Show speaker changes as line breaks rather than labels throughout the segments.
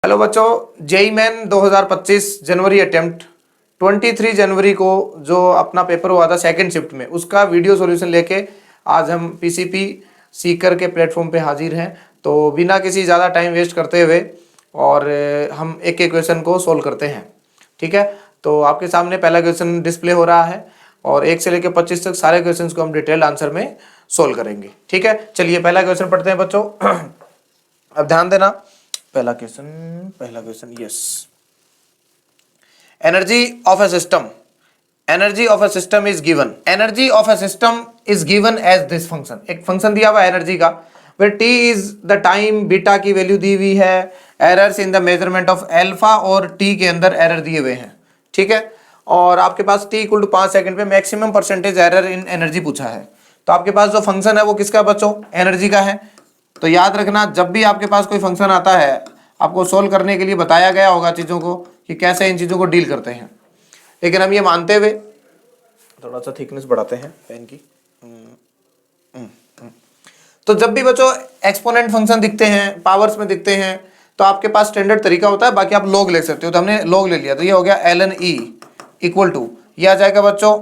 Hello बच्चों, JEE main 2025 जनवरी attempt 23 जनवरी को जो अपना पेपर हुआ था सेकंड शिफ्ट में, उसका वीडियो सॉल्यूशन लेके आज हम पीसीपी सीकर के प्लेटफॉर्म पे हाजिर हैं। तो बिना किसी ज़्यादा टाइम वेस्ट करते हुए और हम एक एक क्वेश्चन को सोल्व करते हैं। ठीक है, तो आपके सामने पहला क्वेश्चन डिस्प्ले हो रहा है और 1 से लेकर 25 तक सारे क्वेश्चन को हम डिटेल आंसर में सोल्व करेंगे। ठीक है, चलिए पहला क्वेश्चन पढ़ते हैं बच्चों। अब ध्यान देना, पहला question yes. Energy of a system is given. Energy of a system is given as this function. एक फंक्शन दिया हुआ है एनर्जी का, where T is the time, beta की वैल्यू दी हुई है, errors in the measurement of alpha और टी के अंदर एरर दिए हुए हैं। ठीक है, और आपके पास टी इक्वल टू 5 सेकंड पे maximum percentage error in energy पूछा है। तो आपके पास जो फंक्शन है वो किसका बच्चों? एनर्जी का है। तो याद रखना, जब भी आपके पास कोई फंक्शन आता है आपको सोल्व करने के लिए बताया गया होगा चीज़ों को कि कैसे इन चीज़ों को डील करते हैं। लेकिन हम ये मानते हुए थोड़ा सा थिकनेस बढ़ाते हैं पेन की। तो जब भी बच्चों एक्सपोनेंट फंक्शन दिखते हैं, पावर्स में दिखते हैं, तो आपके पास स्टैंडर्ड तरीका होता है, बाकी आप लॉग ले सकते हो। तो हमने लॉग ले लिया, तो ये हो गया ln e इक्वल टू, ये आ जाएगा बच्चों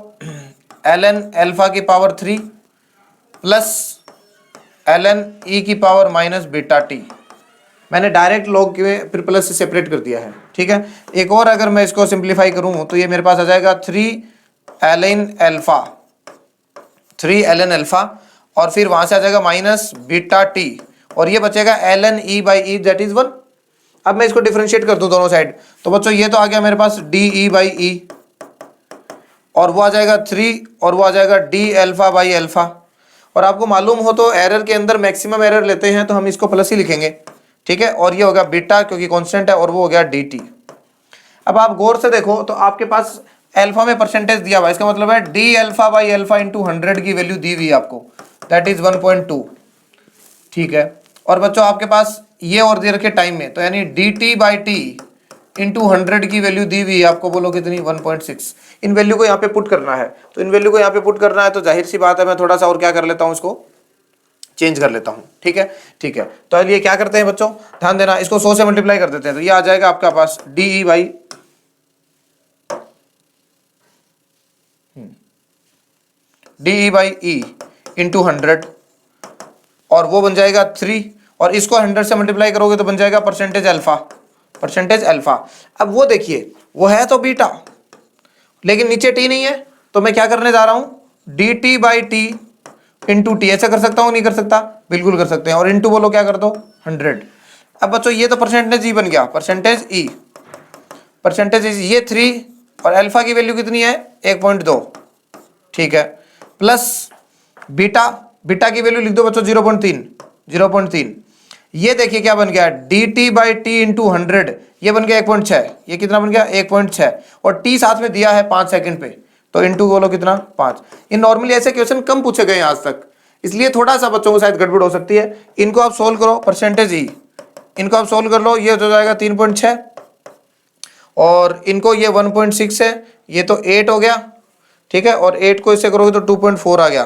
ln अल्फा की पावर 3 प्लस ln e की पावर माइनस बीटा टी। मैंने डायरेक्ट लॉग के फिर प्लस से सेपरेट कर दिया है। ठीक है, एक और अगर मैं इसको सिंप्लीफाई करूं तो ये मेरे पास आ जाएगा 3 ln अल्फा और फिर वहां से आ जाएगा माइनस बीटा टी और ये बचेगा ln e by E that is 1। अब मैं इसको डिफरेंशिएट कर दूं दोनों साइड, तो बच्चों ये तो आ गया मेरे पास डी ई बाई ई और वो आ जाएगा 3 और वो आ जाएगा डी अल्फा बाई अल्फा। और आपको मालूम हो तो एरर के अंदर मैक्सिमम एरर लेते हैं तो हम इसको प्लस ही लिखेंगे। ठीक है, और ये होगा बीटा क्योंकि कांस्टेंट है और वो हो गया डी टी। अब आप गौर से देखो तो आपके पास अल्फा में परसेंटेज दिया हुआ है, इसका मतलब है D alpha by alpha into 100 की वैल्यू दी हुई है आपको, दैट इज 1.2। ठीक है, और बच्चों आपके पास ये और दे रखे टाइम में, तो यानी D T by T into 100 की वैल्यू दी हुई है आपको, बोलो कितनी? 1.6। इन वैल्यू को यहाँ पे पुट करना है, तो इन वैल्यू को यहाँ पे पुट करना है तो जाहिर सी बात है मैं थोड़ा सा और क्या कर लेता हूँ, इसको चेंज कर लेता हूँ। ठीक है, ठीक है, तो अब ये क्या करते हैं बच्चों, ध्यान देना, इसको 100 से मल्टीप्लाई कर देते हैं तो ये आ जाएगा आपका पास D E by E into 100 और वो बन जाएगा 3 और इसको 100 से मल्टीप्लाई करोगे तो बन जाएगा परसेंटेज अल्फा। अब वो देखिए, वो है तो बीटा लेकिन नीचे टी नहीं है, तो मैं क्या करने जा रहा हूं, D T by T into T. ऐसा कर सकता हूं? नहीं कर सकता? बिल्कुल कर सकते हैं। और इंटू बोलो क्या कर दो? 100। अब बच्चों ये तो परसेंटेज ई बन गया, परसेंटेज ई ये 3 और अल्फा की वैल्यू कितनी है? 1.2। ठीक है, प्लस बीटा की वैल्यू लिख दो बच्चों 0.3। ये देखिए क्या बन गया, D T by T into 100, ये बन गया 1.6। ये कितना बन गया? 1.6 और टी साथ में दिया है 5 सेकंड पे, तो इंटू बोलो कितना? 5। ये नॉर्मली ऐसे क्वेश्चन कम पूछे गए हैं आज तक, इसलिए थोड़ा सा बच्चों को शायद गड़बड़ हो सकती है। इनको आप सोल्व करो, परसेंटेज ई इनको आप सोल्व कर लो, ये हो जाएगा 3.6 और इनको ये 1.6 है, ये तो 8 हो गया। ठीक है, और 8 को इससे करोगे तो 2.4 आ गया,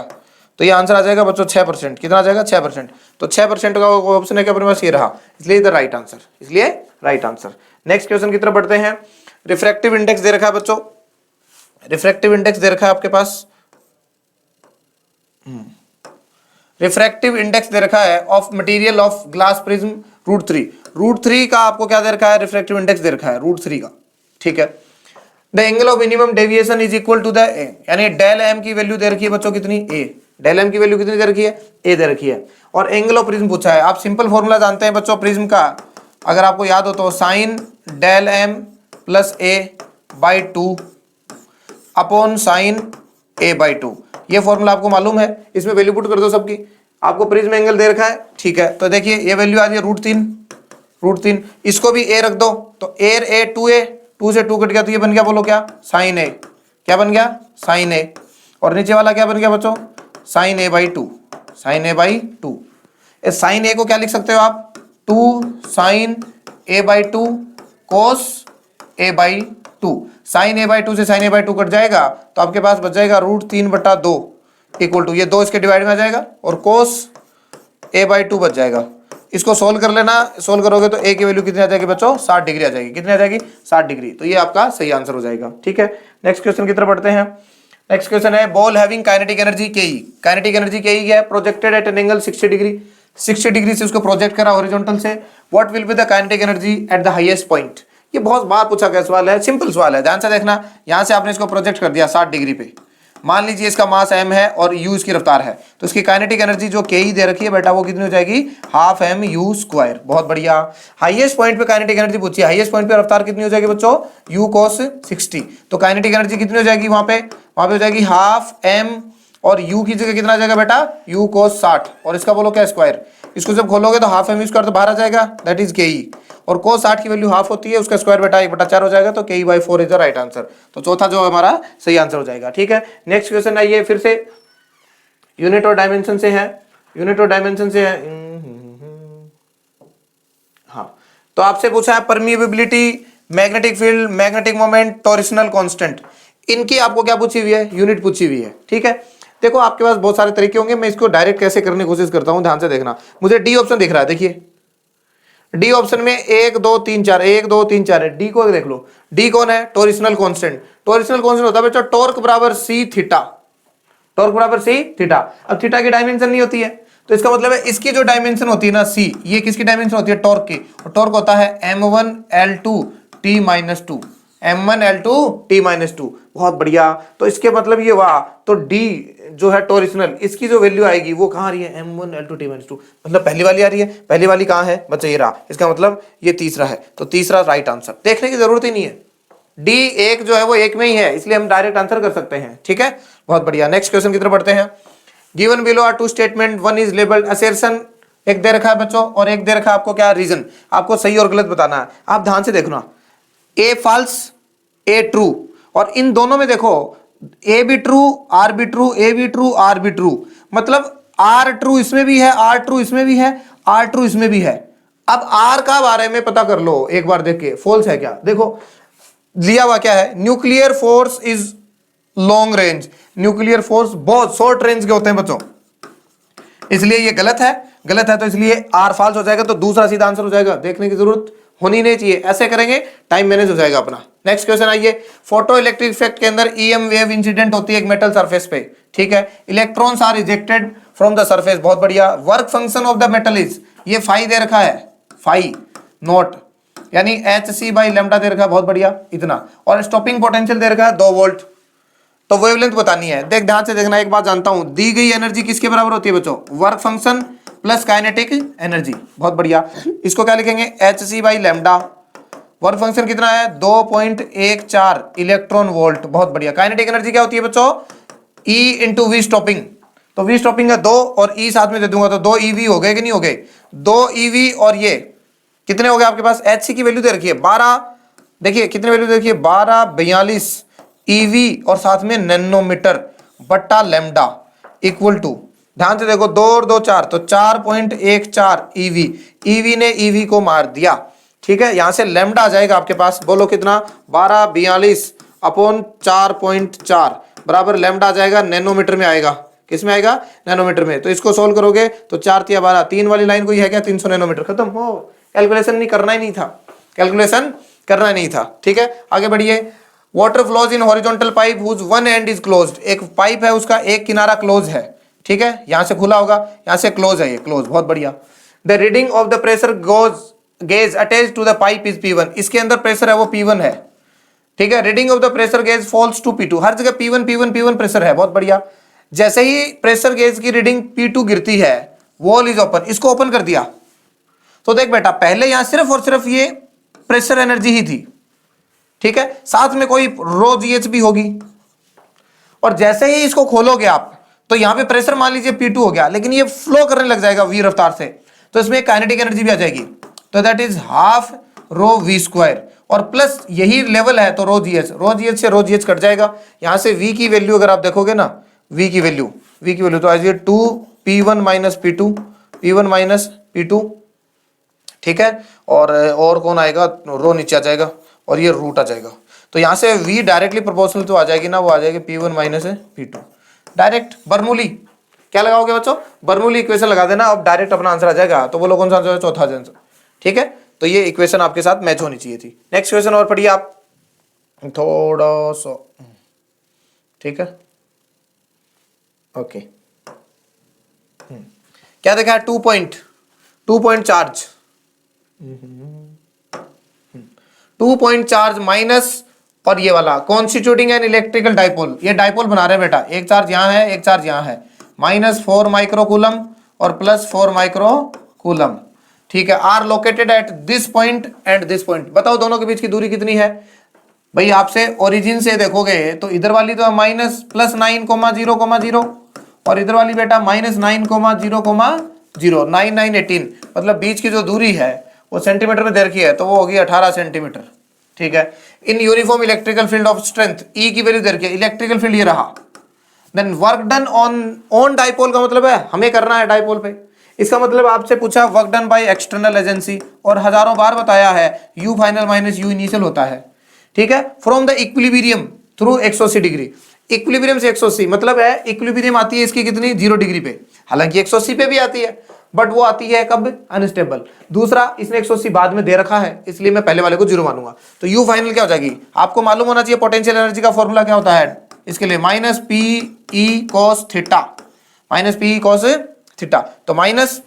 तो ये आंसर आ जाएगा बच्चों 6%। कितना आ जाएगा? 6%। तो 6% का ऑप्शन है क्या अपने पास? ये रहा, इसलिए इधर राइट आंसर। नेक्स्ट क्वेश्चन की तरफ बढ़ते हैं। रिफ्रैक्टिव इंडेक्स दे रखा है बच्चों, रिफ्रैक्टिव इंडेक्स दे रखा है आपके पास, रिफ्रैक्टिव इंडेक्स दे रखा है of material of glass prism √3 का आपको क्या दे रखा है? रिफ्रैक्टिव इंडेक्स दे रखा है √3 का। ठीक है, the angle of minimum deviation is equal to the A, यानी डेल एम की वैल्यू दे रखी है बच्चों कितनी? ए। डेल एम की वैल्यू कितनी दे रखी है? ए दे रखी है। और एंगल ऑफ प्रिज्म पूछा है। आप सिंपल फॉर्मूला जानते हैं बच्चों प्रिज्म का, अगर आपको याद हो तो sine del M plus A by 2 upon sine A by 2, ये फॉर्मूला आपको मालूम है। इसमें वैल्यू पुट कर दो सबकी, आपको प्रिज्म एंगल दे रखा है। ठीक है, तो देखिए ये वैल्यू आ रही है √3, इसको भी ए रख दो, तो ए 2 से 2 कट गया तो ये बन गया, बोलो क्या? Sine A. क्या बन गया? Sine A. और नीचे वाला क्या बन गया बच्चों? Sine A by 2। Sine A को क्या लिख सकते हो आप? 2 sine A by 2 cos A by 2। Sine A by 2 से साइन ए बाई 2 कट जाएगा तो आपके पास बच जाएगा √3/2 इक्वल टू, ये 2 इसके डिवाइड में आ जाएगा और कोस ए बाई 2 बच जाएगा इसको सोल्व कर लेना, सोल्व करोगे तो ए की वैल्यू कितनी आ जाएगी बच्चों, 60 डिग्री आ जाएगी। कितनी आ जाएगी, 60 डिग्री। तो ये आपका सही आंसर हो जाएगा। ठीक है, नेक्स्ट क्वेश्चन की तरफ बढ़ते हैं। नेक्स्ट क्वेश्चन है बॉल हैविंग काइनेटिक एनर्जी के ई। काइनेटिक एनर्जी के ई क्या है, projected at an angle 60 degree, 60 degree से उसको प्रोजेक्ट करा हॉरिजॉन्टल से। What will be the kinetic energy at the highest point. ये बहुत बार पूछा गया सवाल है, सिंपल सवाल है, ध्यान से देखना। यहां से आपने इसको प्रोजेक्ट कर दिया 60 डिग्री पे, मान लीजिए इसका मास m है और u इसकी रफ्तार है, तो इसकी काइनेटिक एनर्जी जो के दे रखी है बेटा वो कितनी हो जाएगी, हाफ एम यू स्क्वायर। बहुत बढ़िया। हाईएस्ट पॉइंट पे काइनेटिक एनर्जी पूछी है, हाईएस्ट पॉइंट पे रफ्तार कितनी हो जाएगी बच्चों, u cos 60। तो काइनेटिक एनर्जी कितनी हो जाएगी वहां पे हो जाएगी हाफ m, और u की जगह कितना आ जाएगा बेटा, u cos 60, और इसका बोलो क्या स्क्वायर। इसको जब खोलोगे तो हाफ एम स्क्वायर तो बाहर आ जाएगा, दैट इज के ई, और cos 60 की वैल्यू हाफ होती है, उसका स्क्वायर बेटा 1/4 हो जाएगा, तो के by 4 is the right answer. तो चौथा जो हमारा सही आंसर हो जाएगा। ठीक है, नेक्स्ट क्वेश्चन आइए फिर से यूनिट और डायमेंशन से है, यूनिट और डायमेंशन से है। हाँ, तो आपसे पूछा है permeability, magnetic field, magnetic moment, torsional constant, इनकी आपको क्या पूछी हुई है, यूनिट पूछी हुई है। ठीक है, देखो आपके पास बहुत सारे तरीके होंगे, मैं इसको डायरेक्ट कैसे करने की कोशिश करता हूं, ध्यान से देखना। मुझे डी ऑप्शन दिख रहा है, देखिए डी ऑप्शन में 1 2 3 4, 1 2 3 4 है, डी को देख लो, डी कौन है, टॉरिशनल कांस्टेंट। टॉरिशनल कांस्टेंट होता है बच्चों टॉर्क बराबर सी थीटा, टॉर्क बराबर सी थीटा। अब थीटा की डायमेंशन नहीं होती है, तो इसका मतलब है इसकी जो डायमेंशन होती है ना सी, ये किसकी डायमेंशन होती है, टॉर्क की, और टॉर्क होता है m1l2 t-2, m1l2 t-2। बहुत बढ़िया। तो इसके मतलब ये हुआ, तो d जो है टॉरिशनल, इसकी जो वैल्यू आएगी वो कहाँ आ रही है, m1l2 t-2, मतलब पहली वाली आ रही है। पहली वाली कहाँ है बच्चे, ये रहा, इसका मतलब ये तीसरा है, तो तीसरा राइट आंसर। देखने की जरूरत ही नहीं है, डी एक जो है वो एक में ही है, इसलिए हम डायरेक्ट आंसर कर सकते हैं। ठीक है, बहुत बढ़िया। नेक्स्ट क्वेश्चन की तरफ बढ़ते हैं। Given below are two statement, one is labelled assertion, एक दे रखा है बच्चों और एक दे रखा है आपको क्या, रीजन। आपको सही और गलत बताना है। आप ध्यान से देखना, ए फॉल्स ए ट्रू, और इन दोनों में देखो ए भी ट्रू आर भी ट्रू, ए भी ट्रू आर भी ट्रू, मतलब आर ट्रू इसमें भी है, आर ट्रू इसमें भी है, आर ट्रू इसमें भी है। अब आर का बारे में पता कर लो एक बार देख के, फॉल्स है क्या, देखो लिया हुआ क्या है, nuclear force is long range. Nuclear force बहुत शॉर्ट रेंज के होते हैं बच्चों, इसलिए ये गलत है, गलत है तो इसलिए आर फॉल्स हो जाएगा, तो दूसरा सीधा आंसर हो जाएगा। देखने की जरूरत होनी नहीं चाहिए, ऐसे करेंगे टाइम मैनेज हो जाएगा अपना। नेक्स्ट क्वेश्चन आइए, फोटो इलेक्ट्रिक इफेक्ट के अंदर ईएम वेव इंसिडेंट होती है एक मेटल सरफेस पे। ठीक है, electrons are rejected from the surface. बहुत बढ़िया। Work function of the metal is, ये फाई दे रखा है, फाई नॉट, यानी HC बाई लेमडा दे रखा है, बहुत बढ़िया इतना, और स्टॉपिंग पोटेंशियल दे रखा है 2 वोल्ट। तो वेवलेंथ बतानी है, देख ध्यान से देखना, एक बात जानता हूं, दी गई एनर्जी किसके बराबर होती है बच्चों, work function plus kinetic energy. बहुत बढ़िया, इसको क्या लिखेंगे, HC by lambda, work function कितना है 2.14 इलेक्ट्रॉन वोल्ट। बहुत बढ़िया। काइनेटिक एनर्जी क्या होती है बच्चों, E इंटू वी स्टॉपिंग, तो वी स्टॉपिंग का 2 और E साथ में दे दूंगा तो 2 EV हो गए कि नहीं हो गए, 2 EV, और ये कितने हो गए आपके पास, HC की वैल्यू दे रखी है 12, देखिए कितने वैल्यू दे रखी है 1242 EV, और साथ में नैनोमीटर बट्टा लेमडा इक्वल टू, ध्यान से देखो 2 और 2 4, तो 4.14 EV, EV ने EV को मार दिया। ठीक है, यहां से लेमडा आ जाएगा आपके पास, बोलो कितना, 1242 अपॉन 4.4 बराबर लेमडा आ जाएगा, नैनोमीटर में आएगा, किस में आएगा, नैनोमीटर में। तो इसको सोल्व करोगे तो 4 × 12, 3 वाली लाइन कोई है क्या, 300 नैनोमीटर, खत्म हो, कैलकुलेशन नहीं करना ही नहीं था, कैलकुलेशन करना ही नहीं था। ठीक है, आगे बढ़िए। Water flows in horizontal pipe whose one end is closed, एक पाइप है उसका एक किनारा क्लोज है। ठीक है, यहां से खुला होगा, यहां से क्लोज है, ये क्लोज। बहुत बढ़िया। The reading of the pressure gauge attach to the pipe is P1, इसके अंदर प्रेशर है वो P1 है। ठीक है, reading of the pressure gauge falls to P2, हर जगह P1 P1 P1 प्रेशर है। बहुत बढ़िया। जैसे ही प्रेशर गेज की रीडिंग P2 गिरती है, वॉल इज ओपन, इसको ओपन कर दिया, तो देख बेटा पहले यहां सिर्फ और सिर्फ ये प्रेशर एनर्जी ही थी। ठीक है, साथ में कोई रो GH भी होगी, और जैसे ही इसको खोलोगे आप तो यहां पे प्रेशर मान लीजिए P2 हो गया, लेकिन ये फ्लो करने लग जाएगा V रफ्तार से, तो इसमें काइनेटिक एनर्जी भी आ जाएगी, तो that is half rho V square, और प्लस यही लेवल है तो रो GH से रो GH कट जाएगा। यहां से V की वैल्यू अगर आप देखोगे ना, V की वैल्यू तो आइए 2P1 माइनस P2। ठीक है, और कौन आएगा, रो नीचे आ जाएगा और ये रूट आ जाएगा, तो यहां से V डायरेक्टली प्रोपोर्शनल तो आ जाएगी ना, वो आ जाएगी P1 माइनस P2, डायरेक्ट बर्नूली। क्या लगाओगे बच्चों, बर्नौली इक्वेशन लगा देना, अब डायरेक्ट अपना आंसर आ जाएगा। तो बोलो कौन सा आंसर है, चौथा आंसर। ठीक है, तो ये इक्वेशन आपके साथ मैच होनी चाहिए थी। नेक्स्ट क्वेश्चन और पढ़िए आप थोड़ा सा, ठीक है, ओके। क्या देखा है, 2 point charge, 2 point charge minus, और ये वाला कॉन्स्टिट्यूटिंग एन इलेक्ट्रिकल डाइपोल, ये डाइपोल बना रहे हैं बेटा, एक चार्ज यहाँ है, एक चार्ज यहाँ है, -4 माइक्रोकूलम और +4 माइक्रोकूलम। ठीक है, are located at this point and this point. बताओ दोनों के बीच की दूरी कितनी है भाई, आपसे ओरिजिन से देखोगे तो इधर वाली तो -+9,0,0 और इधर वाली बेटा -9,0,0,0, 9 9 18, मतलब बीच की जो दूरी है वो सेंटीमीटर में दे रखी है, तो वो होगी 18 सेंटीमीटर। ठीक है, in uniform electrical field of strength, E की वैल्यू दे रखी है, इलेक्ट्रिकल फील्ड ये रहा। Then work done on dipole का मतलब है हमें करना है डाइपोल पे, इसका मतलब आपसे पूछा work done by external agency, और हजारों बार बताया है you final minus you initial होता है। ठीक है, from the equilibrium through 180 degree, equilibrium से 180 मतलब है इक्विलिब्रियम आती है इसकी कितनी, 0 डिग्री पे, हालांकि 180 पे भी आती है, बट वो आती है कब, अनस्टेबल। दूसरा, इसने 180 बाद में दे रखा है, इसलिए मैं पहले वाले को 0 मानूंगा। तो यू फाइनल क्या हो जाएगी, आपको मालूम होना चाहिए पोटेंशियल एनर्जी का फॉर्मूला क्या होता है इसके लिए, -PE cos theta, -PE cos theta, तो माइनस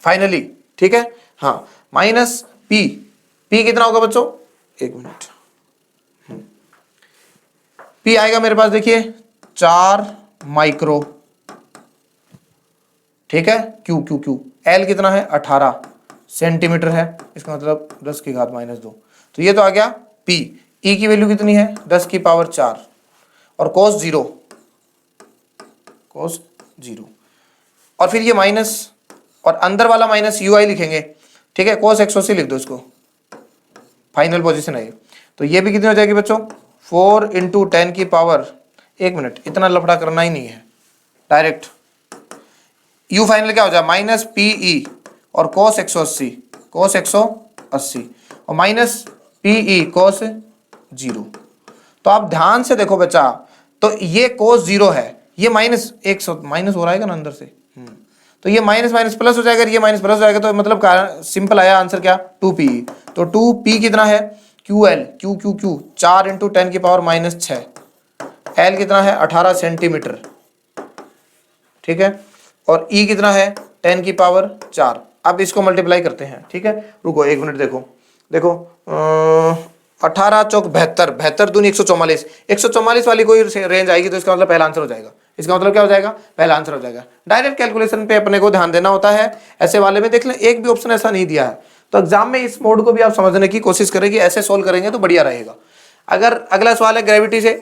फाइनली, ठीक है, हाँ, -P, P कितना होगा बच्चों, एक मिनट, P आएगा मेरे पास देखिए 4 माइक्रो, ठीक है, Q L कितना है 18 सेंटीमीटर है, इसका मतलब 10 की घात -2, तो ये तो आ गया P। E की वैल्यू कितनी है 10 की पावर 4, और cos 0, और फिर ये माइनस, और अंदर वाला -UI लिखेंगे। ठीक है, cos 180 लिख दो इसको, फाइनल पोजीशन है ये। तो ये भी कितनी हो जाएगी बच्चों, 4 × 10 की पावर, एक मिनट, इतना लफड़ा करना ही नहीं है, डायरेक्ट यू फाइनल क्या हो जाए -PE और cos 180 और -PE cos 0। तो आप ध्यान से देखो बच्चा, तो ये cos 0 है, ये -100 माइनस हो रहा है ना अंदर से, तो ये माइनस माइनस प्लस हो जाएगा, ये माइनस प्लस हो जाएगा, तो मतलब सिंपल आया आंसर क्या, 2PE। तो 2P कितना है, QL, Q 4 × 10 की पावर -6, L कितना है 18 सेंटीमीटर, ठीक है, और E कितना है 10 की पावर 4। अब इसको मल्टीप्लाई करते हैं, ठीक है, रुको एक मिनट, देखो 18 चौक 72, 72 दूनी 144, 144 वाली कोई रेंज आएगी तो इसका मतलब पहला आंसर हो जाएगा, इसका मतलब क्या हो जाएगा, पहला आंसर हो जाएगा। डायरेक्ट कैलकुलेशन पे अपने को ध्यान देना होता है, ऐसे वाले में देख लें एक भी ऑप्शन ऐसा नहीं दिया है, तो एग्जाम में इस मोड को भी आप समझने की कोशिश करेंगे, ऐसे सोल्व करेंगे तो बढ़िया रहेगा। अगर अगला सवाल है ग्रेविटी से,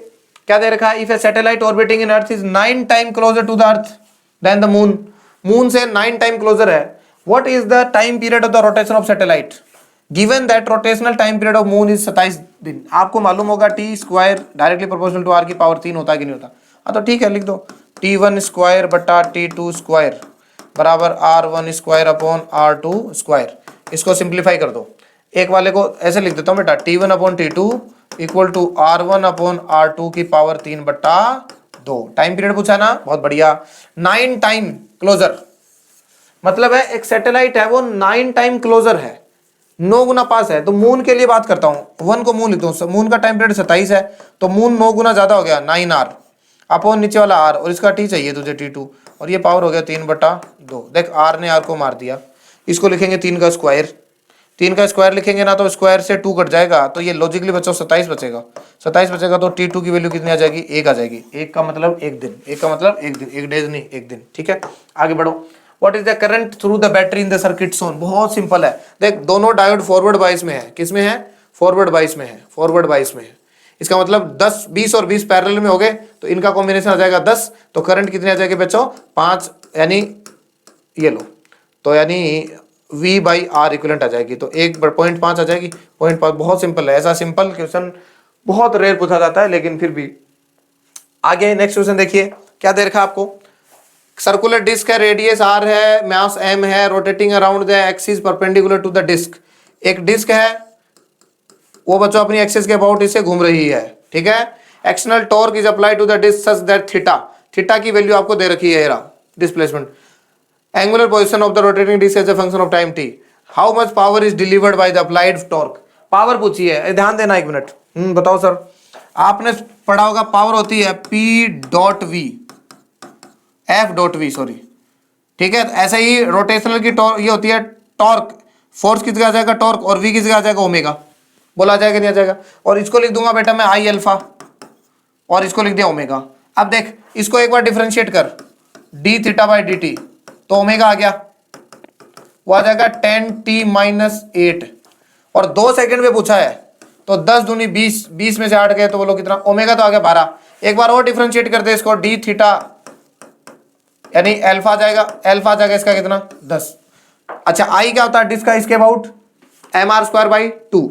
क्या दे रखा है, if a satellite orbiting in earth is 9 time closer to the earth than the moon, moon से 9 टाइम क्लोजर है, what is the time period of the rotation of satellite, given that rotational time period of moon is 27 दिन। आपको मालूम होगा T² directly proportional to R की power 3 होता है कि नहीं होता, हाँ तो ठीक है लिख दो, T1² बटा T2² बराबर R1² अपॉन R2², इसको सिंप्लीफाई कर दो, एक वाले को ऐसे लिख देता हूँ बेटा, T1 upon T2 equal to R1 upon R2 की पावर 3 बटा 2। टाइम पीरियड पूछा ना, बहुत बढ़िया, 9 टाइम क्लोजर, मतलब है एक सैटेलाइट है वो 9 टाइम क्लोजर है, 9 गुना पास है। तो मून के लिए बात करता हूं, 1 को मून लिखता हूं, मून का टाइम पीरियड 27 है, तो मून 9 गुना ज्यादा हो गया 9R अपॉन नीचे वाला R, और इसका T चाहिए तुझे T2, और ये पावर हो गया 3 बटा 2। देख R ने R को मार दिया, इसको लिखेंगे 3 का स्क्वायर, 3 का स्क्वायर लिखेंगे ना तो स्क्वायर से 2 कट जाएगा, तो ये लॉजिकली बच्चों 27 बचेगा, 27 बचेगा तो T2 की वैल्यू कितनी आ जाएगी, 1 आ जाएगी, 1 का मतलब 1 दिन, 1 का मतलब 1 दिन, 1 डेज नहीं 1 दिन। ठीक है, आगे बढ़ो, what is the current through the battery in the circuit shown, बहुत सिंपल है, देख दोनों डायोड फॉरवर्ड बाइस में है, किस में है, फॉरवर्ड बाइस में है, फॉरवर्ड बाइस में है, इसका मतलब 10 20 और 20 पैरेलल में हो गए तो इनका कॉम्बिनेशन आ जाएगा 10, तो करंट कितनी आ जाएगी बच्चों 5, यानी ये लो, तो यानी V/R इक्विवेलेंट आ जाएगी, तो 1.5 आ जाएगी, 0.5, बहुत सिंपल है, ऐसा सिंपल क्वेश्चन बहुत रेयर पूछा जाता है, लेकिन फिर भी। आगे नेक्स्ट क्वेश्चन देखिए, क्या दे रखा आपको, सर्कुलर डिस्क है, रेडियस R है, मास M है, rotating around the axis perpendicular to the disc, एक डिस्क है वो बच्चों अपनी एक्सिस के अबाउट इससे घूम रही है, ठीक है, external torque is applied to the disc such that theta, theta की वैल्यू आपको दे रखी है, displacement, angular position of the rotating disc as a function of time T, how much power is delivered by the applied torque. Power पूछी है, ध्यान देना एक मिनट। बताओ सर, आपने पढ़ा होगा पावर होती है P dot V, F dot V sorry, ठीक है। ऐसे ही रोटेशनल की ये होती है टॉर्क, फोर्स किस जगह आ जाएगा टॉर्क, और वी किस जगह आ जाएगा ओमेगा। बोला जाएगा नहीं आ जाएगा। और इसको लिख दूंगा बेटा मैं आई अल्फा, और इसको लिख दिया ओमेगा। अब देख इसको एक बार डिफरेंशिएट कर, D theta by D T, तो ओमेगा आ गया, वो आ जाएगा 10t-8, और 2 सेकंड में पूछा है तो 10 दूनी 20, 20 में से 8 गए तो बोलो कितना, ओमेगा तो आ गया 12। एक बार और डिफरेंशिएट करते इसको, डी थीटा यानी अल्फा आ जाएगा, अल्फा आ जाएगा इसका कितना 10। अच्छा आई क्या होता है डिस्क का, इसके about M R square by 2,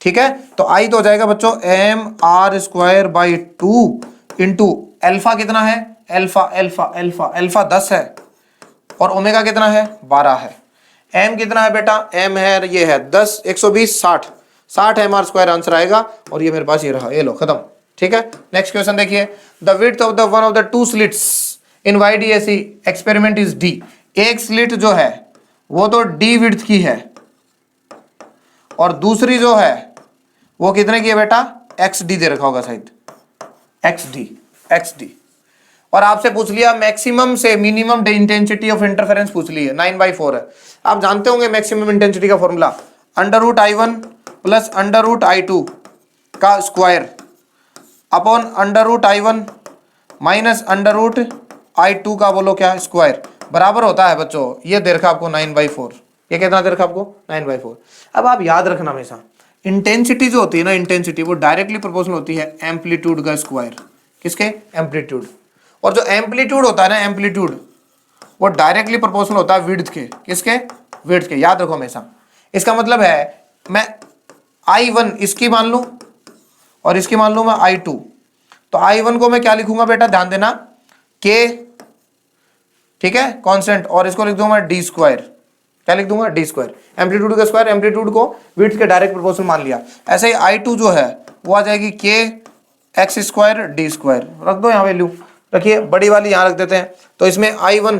ठीक है। तो आई तो हो जाएगा बच्चों M R square by 2 into alpha कितना है, अल्फा अल्फा अल्फा अल्फा 10 है, और ओमेगा कितना है 12 है। एम कितना है बेटा, एम है ये है 10, 120, 60 एम आर स्क्वायर आंसर आएगा, और ये मेरे पास ये रहा, ये लो खत्म, ठीक है। नेक्स्ट क्वेश्चन देखिए, the width of the one of the two slits in YDAC experiment is D। एक स्लिट जो है वो तो D विड्थ की है, और दूसरी जो है वो कितने की है बेटा, XD दे रखा होगा शायद, XD। और आपसे पूछ लिया मैक्सिमम से मिनिमम इंटेंसिटी ऑफ इंटरफेरेंस पूछ ली है, 9/4 है। आप जानते होंगे मैक्सिमम इंटेंसिटी का फॉर्मूला, √I1 प्लस √I2 का square upon √I1 minus √I2 का बोलो क्या स्क्वायर, बराबर होता है बच्चों, ये दे रखा आपको 9/4। ये कितना दे रखा आपको 9/4। अब आप याद रखना हमेशा, इंटेंसिटी जो होती है ना, इंटेंसिटी वो डायरेक्टली प्रोपोर्शनल होती है एम्पलीट्यूड का स्क्वायर, किसके, एम्पलीट्यूड। और जो एम्पलीट्यूड होता है ना, एम्पलीट्यूड वो डायरेक्टली प्रोपोर्शनल होता है विड्थ के, किसके, विड्थ के, याद रखो हमेशा। इसका मतलब है मैं I1 इसकी मान लूं और इसकी मान लूं मैं I2, तो I1 को मैं क्या लिखूंगा बेटा, ध्यान देना K, ठीक है कांस्टेंट, और इसको लिख दूंगा D स्क्वायर, क्या लिख दूंगा D स्क्वायर, एम्पलीट्यूड का स्क्वायर, एम्पलीट्यूड को विड्थ के डायरेक्ट प्रोपोर्शनल मान लिया। ऐसे ही I2 जो है वो आ जाएगी K x square D square, रख दो यहाँ वैल्यू, रखिए बड़ी वाली यहाँ रख देते हैं। तो इसमें I1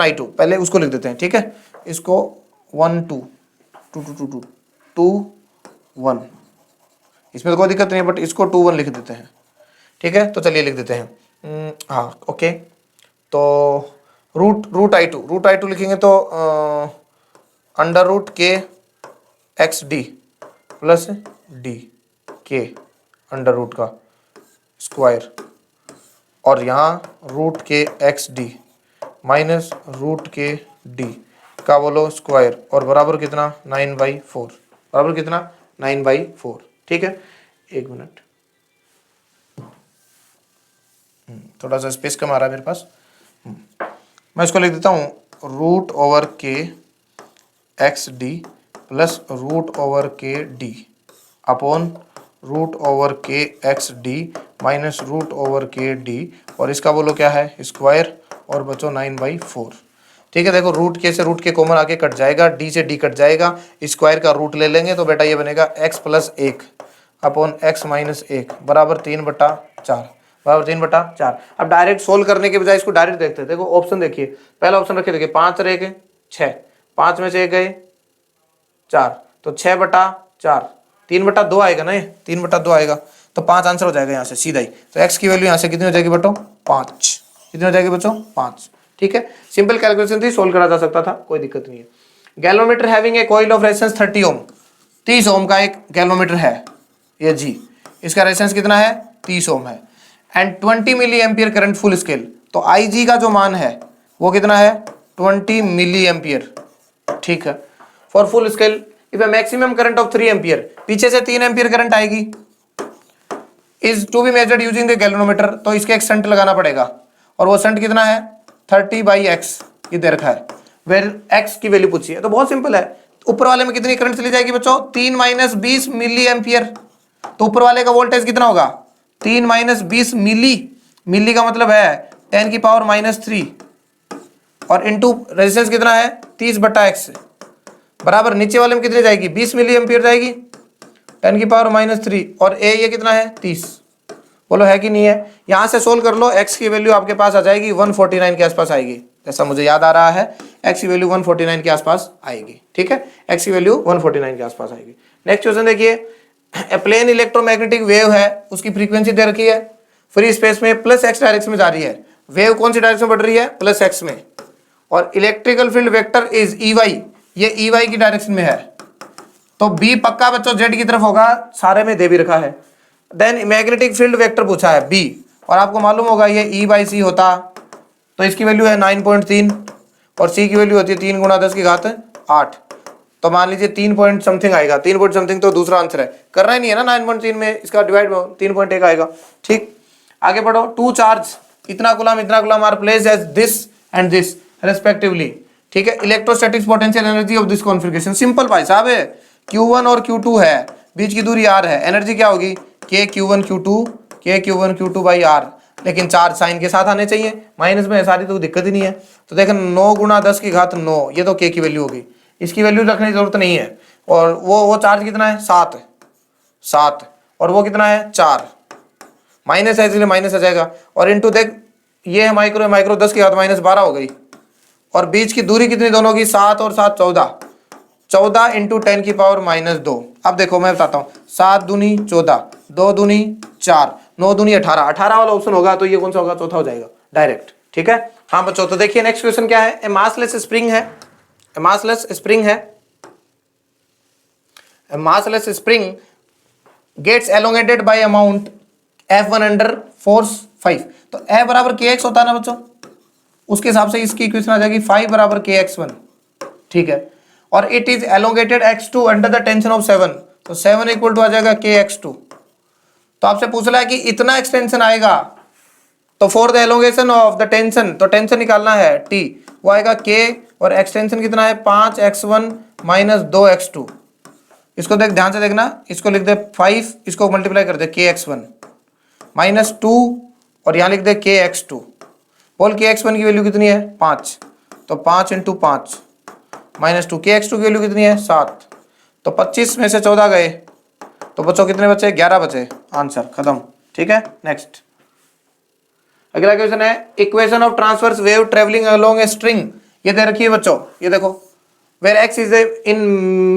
I2 पहले उसको लिख देते हैं, ठीक है, इसको 1 2 2 2 2 2 1, इसमें तो कोई दिक्कत नहीं है, बट इसको 2 1 लिख देते हैं, ठीक है। तो चलिए लिख देते हैं, हाँ ओके। तो रूट I2 लिखेंगे तो √K XD plus D K √ का स्क्वायर, और यहाँ √K XD minus √K D का बोलो स्क्वायर, और बराबर कितना 9/4, बराबर कितना 9/4, ठीक है। एक मिनट, थोड़ा सा स्पेस कम आ रहा है मेरे पास, मैं इसको लिख देता हूँ √K XD plus √K D upon √K XD minus √K D, और इसका बोलो क्या है स्क्वायर, और बचो 9/4, ठीक है। देखो √K से √K कॉमन आके कट जाएगा, D से D कट जाएगा, स्क्वायर का रूट ले लेंगे तो बेटा ये बनेगा x + 1 अपॉन x - 1 बराबर 3/4, बराबर 3/4। अब डायरेक्ट सोल्व करने के बजाय इसको डायरेक्ट देखते हैं। देखो ऑप्शन देखिए, पहला ऑप्शन रखे, देखिए 5 और 1 6, 5 में से 1 गए 4, तो 6/4, 3/2 आएगा ना, ये 3/2 आएगा, तो 5 आंसर हो जाएगा यहाँ से सीधा ही। तो x की वैल्यू यहाँ से कितनी हो जाएगी बच्चों 5, कितनी हो जाएगी बच्चों 5, ठीक है। सिंपल कैलकुलेशन थी, सोल्व करा जा सकता था, कोई दिक्कत नहीं है। Galvanometer having a coil of resistance 30 ओम, 30 ओम का एक गैल्वेनोमीटर है ये जी, इसका रेजिस्टेंस कितना है 30 ओम है, and 20 milliampere current full scale, तो IG का जो मान है वो कितना है 20 मिली एम्पियर, ठीक है। For full scale if a maximum current of 3 ampere, पीछे से 3 एम्पियर करंट आएगी, is to be measured using the galvanometer, तो इसके एक शंट लगाना पड़ेगा, और वो शंट कितना है 30/x, ये दे रखा है, वेर x की वैल्यू पूछी है। तो बहुत सिंपल है, ऊपर वाले में कितनी करंट चली जाएगी बच्चों 3 - 20 मिली एम्पियर, तो ऊपर वाले का वोल्टेज कितना होगा 3 - 20 मिली, मिली का मतलब है 10⁻³ और इंटू रेजिस्टेंस कितना है 30/x बराबर नीचे वाले में कितनी जाएगी 20 मिली एम्पियर जाएगी 10⁻³ और ए ये कितना है 30, बोलो है कि नहीं है। यहाँ से सोल्व कर लो, एक्स की वैल्यू आपके पास आ जाएगी 149 के आसपास आएगी, जैसा मुझे याद आ रहा है एक्स की वैल्यू 149 के आसपास आएगी। ठीक है, एक्स की वैल्यू 149 के आसपास आएगी। नेक्स्ट क्वेश्चन देखिए, ए प्लेन इलेक्ट्रोमैग्नेटिक वेव है, उसकी फ्रीक्वेंसी दे रखी है, फ्री स्पेस में प्लस एक्स डायरेक्शन में जा रही है, वेव कौन सी डायरेक्शन में बढ़ रही है, प्लस एक्स में, और electrical field vector is E Y, ये ई वाई की डायरेक्शन में है, तो बी पक्का बच्चों जेड की तरफ होगा, सारे में दे भी रखा है। देन मैग्नेटिक फील्ड वेक्टर पूछा है बी, और आपको मालूम होगा ये ई बाई सी होता, तो इसकी वैल्यू है 9.3 और सी की वैल्यू होती है 3 × 10⁸, तो मान लीजिए 3 पॉइंट समथिंग आएगा, 3 पॉइंट समथिंग तो दूसरा आंसर है, करना ही नहीं है ना 9.3 में, इसका डिवाइड 3.1 आएगा। ठीक, आगे बढ़ो। 2 चार्ज इतना coulomb are placed as this and this respectively. ठीक है, electrostatic potential energy of this configuration, simple भाई साहब है, Q1 और Q2 है, बीच की दूरी r है, एनर्जी क्या होगी KQ1 Q2 बाई r, लेकिन चार्ज साइन के साथ आने चाहिए, माइनस में है सारी तो दिक्कत ही नहीं है। तो देखो 9 × 10⁹, ये तो K की वैल्यू होगी, इसकी वैल्यू रखने की जरूरत नहीं है। और वो चार्ज कितना है 7, और वो कितना है 4, माइनस है इसलिए माइनस आ जाएगा, और इनटू देख ये है माइक्रो 10⁻12 हो गई, और बीच की दूरी कितनी दोनों की 7 और 7 14, 14 × 10⁻²। अब देखो मैं बताता हूँ, 7 दूनी 14, 2 दूनी 4, 9 दूनी 18, 18 वाला ऑप्शन होगा तो ये कौन सा होगा, चौथा हो जाएगा डायरेक्ट। ठीक है, हाँ बच्चों, तो देखिए नेक्स्ट क्वेश्चन क्या है, ए मासलेस स्प्रिंग है, massless spring gets elongated by amount F1 under force 5, तो F बराबर kx होता है ना बच्चों, उसके हिसाब से इसकी इक्वेशन आ जाएगी 5 बराबर kx1। ठीक है, और it is elongated x2 under the tension of 7, तो 7 इक्वल टू आ जाएगा kx2। तो आपसे पूछ रहा है कि इतना एक्सटेंशन आएगा, तो for the elongation of the tension, तो टेंशन निकालना है t, वो आएगा k, और एक्सटेंशन कितना है 5x1 - 2x2। इसको देख ध्यान से देखना, इसको लिख दे 5, इसको मल्टीप्लाई कर दे kx1 -2, और यहाँ लिख दे kx2। बोल kx1 की वैल्यू कितनी है 5, तो 5 × 5 -2, kx2 की वैल्यू कितनी है 7, तो 25 में से 14 गए, तो बच्चों कितने बचे 11 बचे, आंसर खत्म। ठीक है, नेक्स्ट अगला क्वेश्चन है, equation of transverse wave travelling along a string, ये दे रखी है बच्चों, ये देखो, where X is in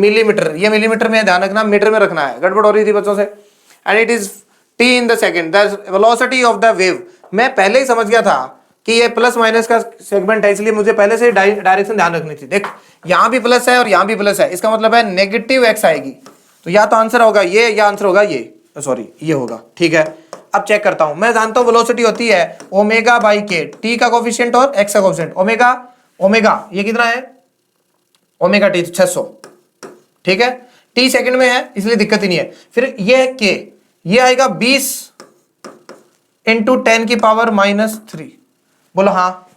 millimetre, ये मिलीमीटर में ध्यान रखना, मीटर में रखना है, गड़बड़ हो रही थी बच्चों से, and it is t in the second, the velocity of the wave, मैं पहले ही समझ गया था कि ये प्लस माइनस का सेगमेंट है, इसलिए मुझे पहले से डायरेक्शन ध्यान रखनी थी। देख यहाँ भी प्लस है और यहाँ भी प्लस है, इसका मतलब है नेगेटिव x आएगी, तो या तो आंसर होगा ये, या आंसर होगा ये, सॉरी ये होगा। ठीक है, अब चेक करता हूं, मैं जानता हूं वेलोसिटी होती है ओमेगा बाई के, टी का कोफिशिएंट और एक्स का कोफिशिएंट, ओमेगा ये कितना है ओमेगा टी 600। ठीक है, टी सेकंड में है इसलिए दिक्कत ही नहीं है। फिर ये है के, ये आएगा 20 × 10⁻³ बोलो हाँ,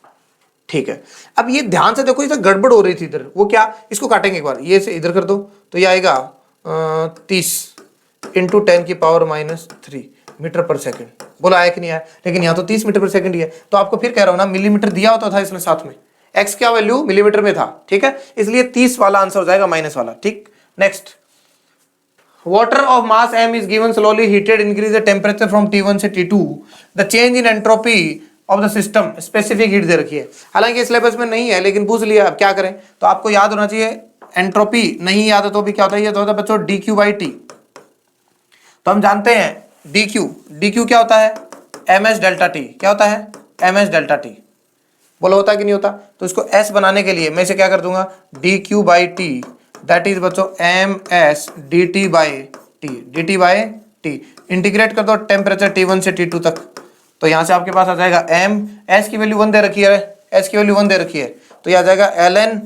ठीक है। अब ये ध्यान से देखो, इधर गड़बड़ हो रही थी इधर, वो क्या, इसको काटेंगे एक बार, ये से इधर कर दो, तो ये आएगा 30 × 10⁻³ मीटर पर सेकंड। बोला आया कि नहीं आया, लेकिन यहाँ तो 30 मीटर पर सेकंड ही है, तो आपको फिर कह रहा हूं ना, मिलीमीटर दिया होता था इसमें साथ में, एक्स क्या वैल्यू मिलीमीटर में था। ठीक है, इसलिए 30 वाला आंसर हो जाएगा माइनस वाला। ठीक, next, water of mass m is given slowly heated increase the temperature from T1 से T2, the change in entropy of the system specific heat दे रखी है। हालांकि सिलेबस में नहीं है लेकिन पूछ लिया, अब क्या करें, तो आपको याद होना चाहिए, एंट्रोपी नहीं याद है तो भी क्या होता है, ये तो होता है बच्चों dQ/T। तो हम जानते हैं dQ क्या होता है ms∆T, क्या होता है ms∆T, बोलो होता है कि नहीं होता। तो इसको S बनाने के लिए मैं इसे क्या कर दूंगा dQ/T, दैट इज बच्चों ms dt/T, इंटीग्रेट कर दो टेम्परेचर T1 से T2 तक, तो यहां से आपके पास आ जाएगा m, s की वैल्यू 1 दे रखी है, s की वैल्यू 1 दे रखी है, तो यह आ जाएगा ln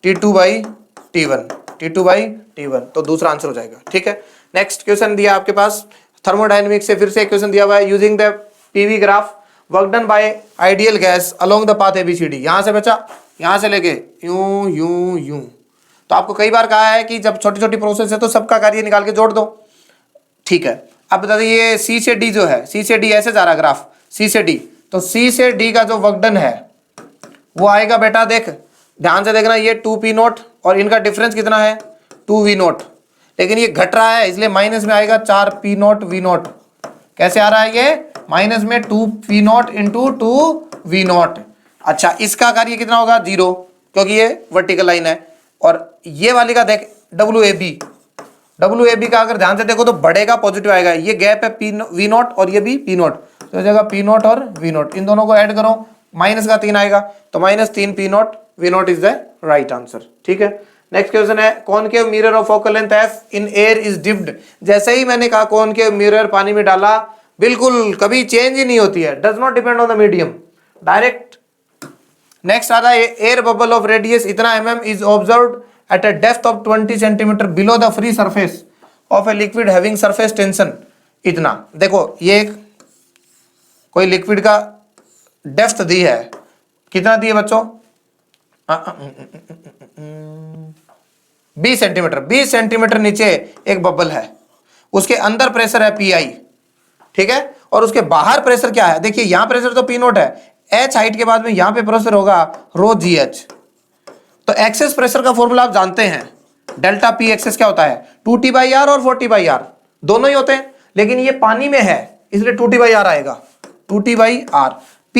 T2/T1, तो दूसरा आंसर हो जाएगा। ठीक है, नेक्स्ट क्वेश्चन दिया आपके पास थर्मोडायनेमिक्स से, फिर से क्वेश्चन दिया हुआ है, using the PV graph work done by ideal gas along the path ABCD, यहां से बचा, यहां से लेके यूं यूं यूं। तो आपको कई बार कहा है कि जब छोटी छोटी प्रोसेस है तो सबका कार्य निकाल के जोड़ दो। ठीक है, अब बता दीजिए C से D जो है, C से D ऐसे जा रहा ग्राफ, C से D, तो C से D का जो वर्क डन है वो आएगा बेटा, देख ध्यान से देखना, ये 2P0 और इनका डिफरेंस कितना है 2V0, लेकिन ये घट रहा है इसलिए माइनस में आएगा 4P0 V0। कैसे आ रहा है ये माइनस में 2p0 इंटू 2v0। अच्छा, इसका कार्य कितना होगा 0, क्योंकि ये वर्टिकल लाइन है। और ये वाली का देख WAB का अगर ध्यान से देखो तो बढ़ेगा, पॉजिटिव आएगा। ये गैप है v0 और ये भी p0, तो हो जाएगा p0 और v0, इन दोनों को ऐड करो, माइनस का 3 आएगा, तो -3p0 v0 is the right answer. ठीक है, नेक्स्ट क्वेश्चन है concave mirror of focal length f in air is dipped. जैसे ही मैंने कहा कॉनकेव मिरर पानी में डाला, बिल्कुल कभी चेंज ही नहीं होती है, does not depend on the medium, direct. Next आता है एयर बबल ऑफ रेडियस इतना mm is observed at a depth of 20 centimetre below the free surface of a liquid having surface tension इतना। देखो ये कोई लिक्विड का depth दी है, कितना दी है बच्चों 20 सेंटीमीटर। 20 सेंटीमीटर नीचे एक बबल है, उसके अंदर प्रेशर है PI, ठीक है, और उसके बाहर प्रेशर क्या है, देखिए यहां प्रेशर तो P0 है, H हाइट के बाद में यहां पे प्रेशर होगा ρGH। तो एक्सेस प्रेशर का फॉर्मूला आप जानते हैं, डेल्टा P एक्सेस क्या होता है 2T/R और 4T/R दोनों ही होते हैं, लेकिन ये पानी में है इसलिए 2T/R आएगा, 2T/R। P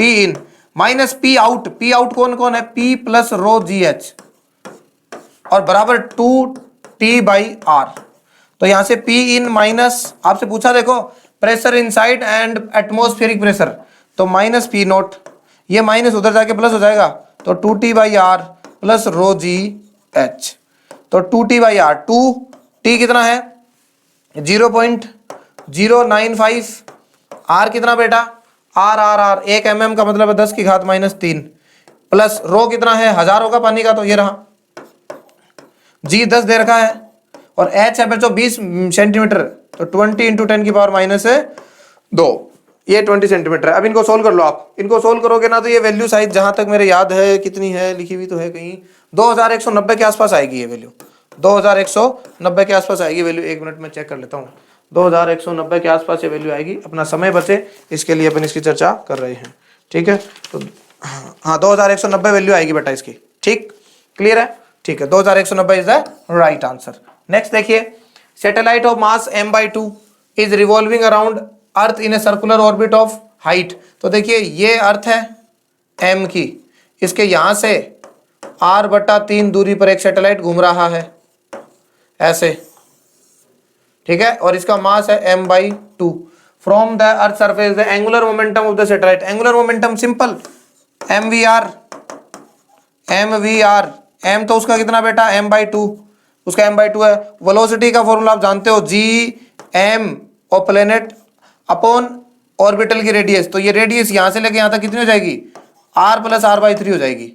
इन माइनस P आउट कौन कौन है, P प्लस ρGH और बराबर 2T/R। तो यहां से P इन माइनस, आपसे पूछा देखो pressure inside and atmospheric pressure, तो माइनस P0, ये माइनस उधर जाके प्लस हो जाएगा, तो 2T/R प्लस ρGH, तो 2T/R, 2T कितना है 0.095, R कितना बेटा R 1 mm का मतलब है 10 की घात -3, प्लस रो कितना है 1000 होगा पानी का, तो ये रहा, G 10 दे रखा है, और H है बच्चों 20 सेंटीमीटर, तो 20 इंटू 10 की पावर -2, ये 20 सेंटीमीटर है। अब इनको सोल्व कर लो, आप इनको सोल्व करोगे ना तो ये वैल्यू शायद जहां तक मेरे याद है कितनी है, लिखी हुई तो है कहीं, 2190 के आसपास आएगी ये वैल्यू, 2190 के आसपास आएगी वैल्यू। 1 मिनट में चेक कर लेता हूँ, 2190 के आसपास ये वैल्यू आएगी। अपना समय बचे इसके लिए अपन इसकी चर्चा कर रहे हैं, ठीक है। तो हाँ 2190 वैल्यू आएगी बेटा इसकी, ठीक, क्लियर है, ठीक है, 2190 is the right answer. Next देखिए, satellite of mass m/2 is revolving around earth in a circular orbit of height. तो देखिए ये अर्थ है m की, इसके यहां से r/3 दूरी पर एक सैटेलाइट घूम रहा है ऐसे, ठीक है, और इसका मास है m/2। From the earth surface the angular momentum of the satellite, angular momentum simple mvr, m तो उसका कितना बेटा m/2, उसका m/2 है। वेलोसिटी का फॉर्मूला आप जानते हो, gm और प्लेनेट अपॉन ऑर्बिटल की रेडियस, तो ये रेडियस यहां से लेके यहां तक कितनी हो जाएगी r + r/3 हो जाएगी,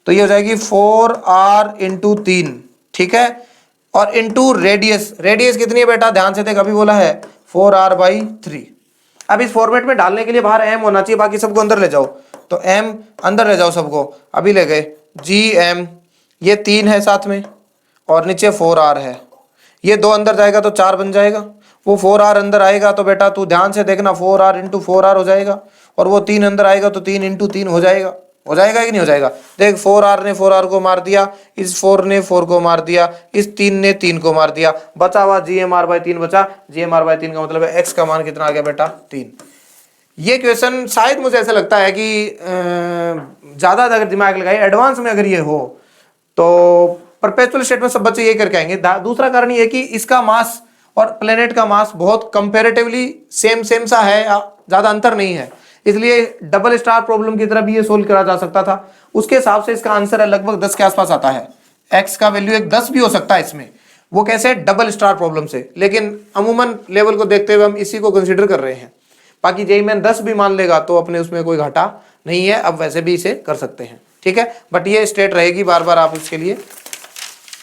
तो ये हो जाएगी 4r इंटू 3, ठीक है, और इंटू रेडियस, रेडियस कितनी है बेटा ध्यान से देख, अभी बोला है 4r/3। अब इस फॉर्मेट में डालने के लिए बाहर m होना चाहिए, बाकी सबको अंदर ले जाओ, तो m अंदर ले जाओ सबको, अभी ले गए gm, ये 3 है साथ में और नीचे 4r है, ये 2 अंदर जाएगा तो 4 बन जाएगा, वो 4r अंदर आएगा तो बेटा तू ध्यान से देखना 4r इंटू 4r हो जाएगा, और वो 3 अंदर आएगा तो 3 इंटू 3 हो जाएगा, हो जाएगा कि नहीं हो जाएगा। देख 4r ने 4r को मार दिया, इस 4 ने 4 को मार दिया, इस 3 ने 3 को मार दिया, बचा हुआ gmr/3 बचा, gmr/3 का मतलब है x का मान कितना आ गया बेटा 3। ये क्वेश्चन शायद मुझे ऐसा लगता है कि ज्यादा अगर दिमाग लगाए एडवांस में अगर ये हो तो परपेचुअल स्टेट में सब बच्चे ये करके आएंगे। दूसरा कारण ये कि इसका मास और प्लेनेट का मास बहुत कंपैरेटिवली सेम सा है, ज्यादा अंतर नहीं है, इसलिए डबल स्टार प्रॉब्लम की तरह भी ये सोल्व करा जा सकता था। उसके हिसाब से इसका आंसर है लगभग 10 के आसपास आता है, x का वैल्यू एक 10 भी हो सकता है इसमें, वो कैसे डबल स्टार प्रॉब्लम से, लेकिन अमूमन लेवल को देखते हुए हम इसी को कंसीडर कर रहे हैं। बाकी जेईई मेन 10 भी मान लेगा तो अपने उसमें कोई घाटा नहीं है, अब वैसे भी इसे कर सकते हैं, ठीक है, बट ये स्टेट रहेगी बार बार, आप इसके लिए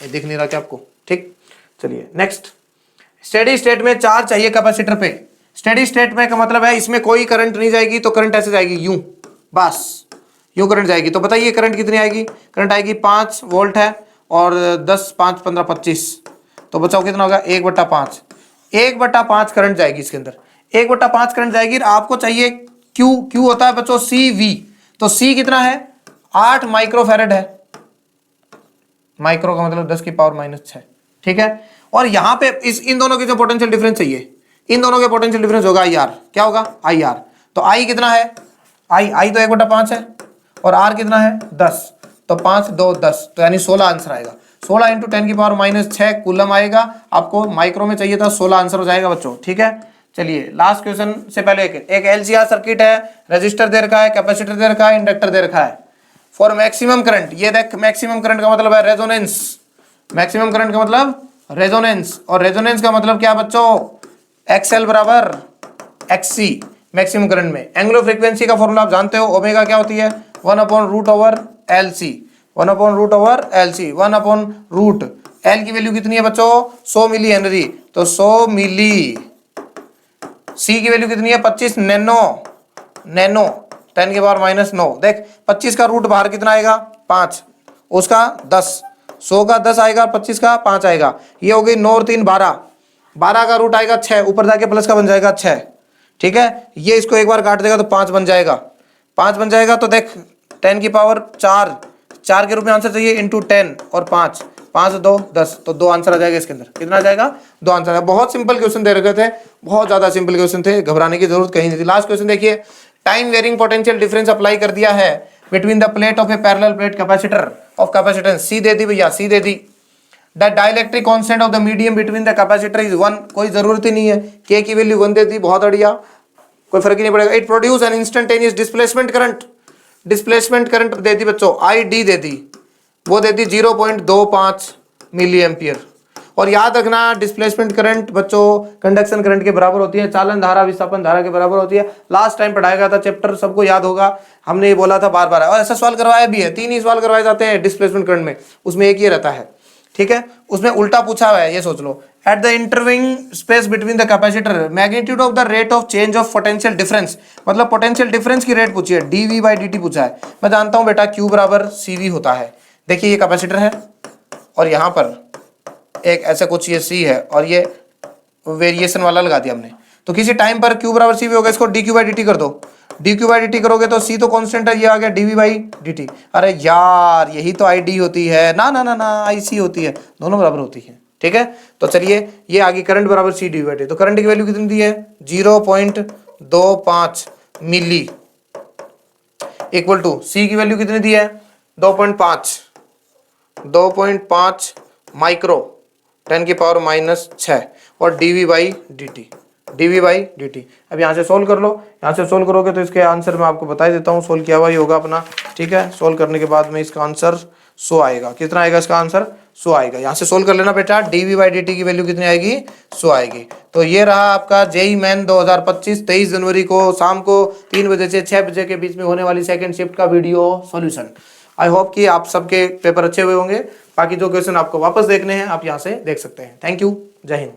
दिख नहीं रहा क्या आपको, ठीक। चलिए नेक्स्ट, स्टेडी स्टेट में चार्ज चाहिए कैपेसिटर पे। स्टेडी स्टेट में का मतलब है इसमें कोई करंट नहीं जाएगी, तो करंट ऐसे जाएगी यूं, बस यूं करंट जाएगी। तो बताइए करंट कितनी आएगी, करंट आएगी 5 वोल्ट है और 10 5 15 25, तो बचाओ कितना होगा 1/5, 1/5 करंट जाएगी इसके अंदर, 1/5 करंट जाएगी। आपको चाहिए क्यू होता है बच्चों CV, तो C कितना है 8 माइक्रोफैरड है, माइक्रो का मतलब 10 की पावर -6, ठीक है। और यहां पे इन दोनों की जो पोटेंशियल डिफरेंस चाहिए इन दोनों के पोटेंशियल डिफरेंस होगा आई आर। क्या होगा? I R. तो आई कितना है? आई तो 1/5 है और आर कितना है? 10। तो 5 2 10, तो यानी 16 आंसर आएगा। 16 इंटू 10⁻⁻6 कूलम आएगा। आपको माइक्रो में चाहिए था, 16 आंसर हो जाएगा बच्चों। ठीक है, चलिए लास्ट क्वेश्चन से पहले एक एलसीआर सर्किट है, रजिस्टर दे रखा है, कैपेसिटर दे रखा है, इंडक्टर दे रखा है। फॉर मैक्सिमम करंट, ये देख मैक्सिमम करंट का मतलब है रेजोनेंस। मैक्सिमम करंट का मतलब रेजोनेंस, और रेजोनेंस का मतलब क्या बच्चों? एक्सएल बराबर एक्ससी। मैक्सिमम करंट में एंगुलर फ्रीक्वेंसी का फॉर्मूला आप जानते हो, ओमेगा क्या होती है? 1/√LC। 1/√LC, 1/√। एल की वैल्यू कितनी है बच्चों? 100 मिली हेनरी, तो 100 मिली। सी की वैल्यू कितनी है? 25 नैनो। 10⁻⁻9। देख 25 का रूट बाहर कितना आएगा? 5, उसका 10, 100 का 10 आएगा, 25 का 5 आएगा। ये हो गई 9 और 3 12, 12 का रूट आएगा 6, ऊपर जाके प्लस का बन जाएगा 6। ठीक है, ये इसको एक बार काट देगा तो 5 बन जाएगा। 5 बन जाएगा तो देख 10⁻4, 4 के रूप में आंसर चाहिए, इंटू 10 और 5, 5 2 10, तो 2 आंसर आ जाएगा इसके अंदर। कितना आ जाएगा? 2 आंसर आएगा। बहुत सिंपल क्वेश्चन दे रखे थे, बहुत ज्यादा सिंपल क्वेश्चन थे, घबराने की जरूरत कहीं नहीं थी। लास्ट क्वेश्चन देखिए, time varying potential difference apply कर दिया है between the plate of a parallel plate capacitor of capacitance. C दे दी भैया, सी दे दी। The dielectric constant of the medium between the capacitor is 1। कोई जरूरत ही नहीं है, के की वैल्यू 1 दे दी, बहुत बढ़िया, कोई फर्क ही नहीं पड़ेगा। It produce an instantaneous displacement current. Displacement current दे दी बच्चों, आई डी दे दी, वो दे दी 0.25 मिली एम्पियर। और याद रखना डिस्प्लेसमेंट करंट बच्चों कंडक्शन करंट के बराबर होती है, चालन धारा विस्थापन धारा के बराबर होती है। लास्ट टाइम पढ़ाया गया था चैप्टर, सबको याद होगा, हमने ये बोला था बार बार, और ऐसा सवाल करवाया भी है, 3 ही सवाल करवाए जाते हैं डिस्प्लेसमेंट करंट में, उसमें एक ही रहता है। ठीक है, उसमें उल्टा पूछा हुआ है, ये सोच लो। At the intervening space between the capacitor, magnitude of the rate of change of potential difference, मतलब पोटेंशियल डिफरेंस की रेट पूछी है, dV/dt पूछा है। मैं जानता हूं बेटा Q बराबर CV होता है। देखिए ये कैपेसिटर है और यहां पर एक ऐसा कुछ ये C है और ये वेरिएशन वाला लगा दिया हमने, तो किसी टाइम पर Q बराबर CV होगा, इसको dQ/dt कर दो। dQ/dt करोगे तो C तो कांस्टेंट है, ये आ गया dV/dt। अरे यार यही तो ID होती है ना, ना ना ना IC होती है, दोनों बराबर होती है। ठीक है, तो चलिए ये आगे करंट बराबर C dV/dt, तो करंट की वैल्यू कितनी दी है? 0.25 मिली इक्वल टू C की वैल्यू कितनी दी है? 2.5 माइक्रो 10⁻⁻6 और dV/dt। अब यहाँ से सोल्व कर लो, यहाँ से सोल्व करोगे तो इसके आंसर मैं आपको बता देता हूँ, सोल्व किया हुआ ही होगा अपना। ठीक है, सोल्व करने के बाद में इसका आंसर 100 आएगा। कितना आएगा इसका आंसर? 100 आएगा। यहाँ से सोल्व कर लेना बेटा, dV/dt की वैल्यू कितनी आएगी? 100 आएगी। तो ये रहा आपका जेईई मेन 2025 23 जनवरी को शाम को 3 बजे से 6 बजे के बीच में होने वाली सेकंड शिफ्ट का वीडियो सॉल्यूशन। आई होप कि आप सबके पेपर अच्छे हुए होंगे। बाकी जो क्वेश्चन आपको वापस देखने हैं आप यहाँ से देख सकते हैं। थैंक यू, जय हिंद।